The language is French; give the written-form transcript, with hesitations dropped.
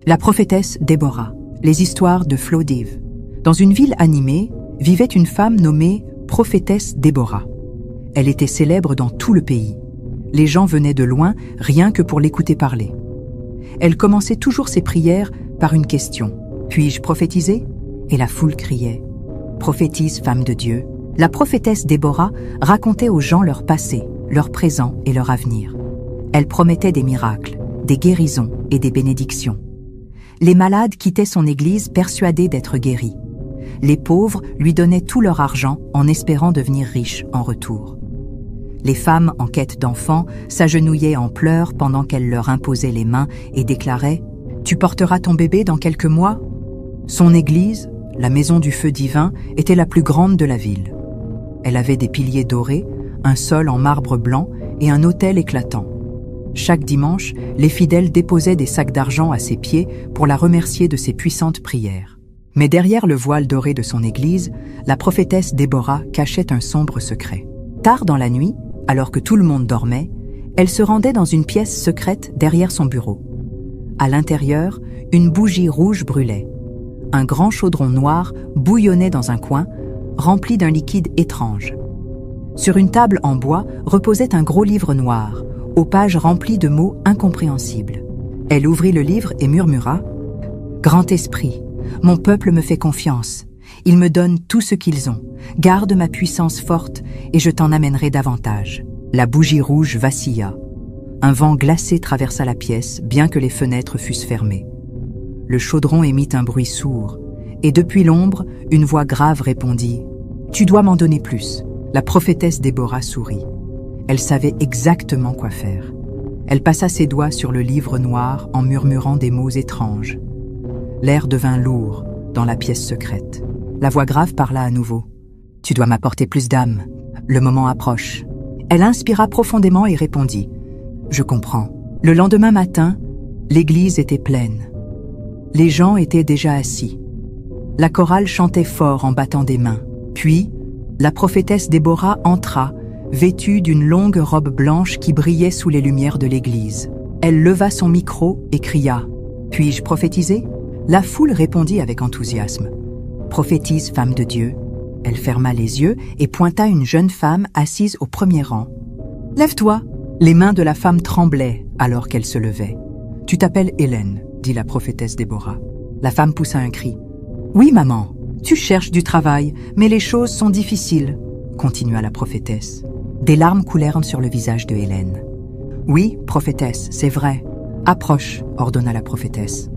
La prophétesse Déborah, les histoires de Plovdiv. Dans une ville animée, vivait une femme nommée prophétesse Déborah. Elle était célèbre dans tout le pays. Les gens venaient de loin, rien que pour l'écouter parler. Elle commençait toujours ses prières par une question. « Puis-je prophétiser ?» Et la foule criait. « Prophétise, femme de Dieu !» La prophétesse Déborah racontait aux gens leur passé, leur présent et leur avenir. Elle promettait des miracles, des guérisons et des bénédictions. Les malades quittaient son église persuadés d'être guéris. Les pauvres lui donnaient tout leur argent en espérant devenir riches en retour. Les femmes en quête d'enfants s'agenouillaient en pleurs pendant qu'elle leur imposait les mains et déclarait « Tu porteras ton bébé dans quelques mois ?» Son église, la maison du feu divin, était la plus grande de la ville. Elle avait des piliers dorés, un sol en marbre blanc et un autel éclatant. Chaque dimanche, les fidèles déposaient des sacs d'argent à ses pieds pour la remercier de ses puissantes prières. Mais derrière le voile doré de son église, la prophétesse Déborah cachait un sombre secret. Tard dans la nuit, alors que tout le monde dormait, elle se rendait dans une pièce secrète derrière son bureau. À l'intérieur, une bougie rouge brûlait. Un grand chaudron noir bouillonnait dans un coin, rempli d'un liquide étrange. Sur une table en bois reposait un gros livre noir, aux pages remplies de mots incompréhensibles. Elle ouvrit le livre et murmura « Grand esprit, mon peuple me fait confiance. Ils me donnent tout ce qu'ils ont. Garde ma puissance forte et je t'en amènerai davantage. » La bougie rouge vacilla. Un vent glacé traversa la pièce, bien que les fenêtres fussent fermées. Le chaudron émit un bruit sourd, et depuis l'ombre, une voix grave répondit « Tu dois m'en donner plus. » La prophétesse Déborah sourit. Elle savait exactement quoi faire. Elle passa ses doigts sur le livre noir en murmurant des mots étranges. L'air devint lourd dans la pièce secrète. La voix grave parla à nouveau. « Tu dois m'apporter plus d'âme. Le moment approche. » Elle inspira profondément et répondit. « Je comprends. » Le lendemain matin, l'église était pleine. Les gens étaient déjà assis. La chorale chantait fort en battant des mains. Puis, la prophétesse Déborah entra, vêtue d'une longue robe blanche qui brillait sous les lumières de l'église. Elle leva son micro et cria « Puis-je prophétiser ?» La foule répondit avec enthousiasme. « Prophétise, femme de Dieu !» Elle ferma les yeux et pointa une jeune femme assise au premier rang. « Lève-toi !» Les mains de la femme tremblaient alors qu'elle se levait. « Tu t'appelles Hélène », dit la prophétesse Déborah. La femme poussa un cri. « Oui, maman, tu cherches du travail, mais les choses sont difficiles, » continua la prophétesse. Des larmes coulèrent sur le visage de Hélène. « Oui, prophétesse, c'est vrai. Approche, » ordonna la prophétesse.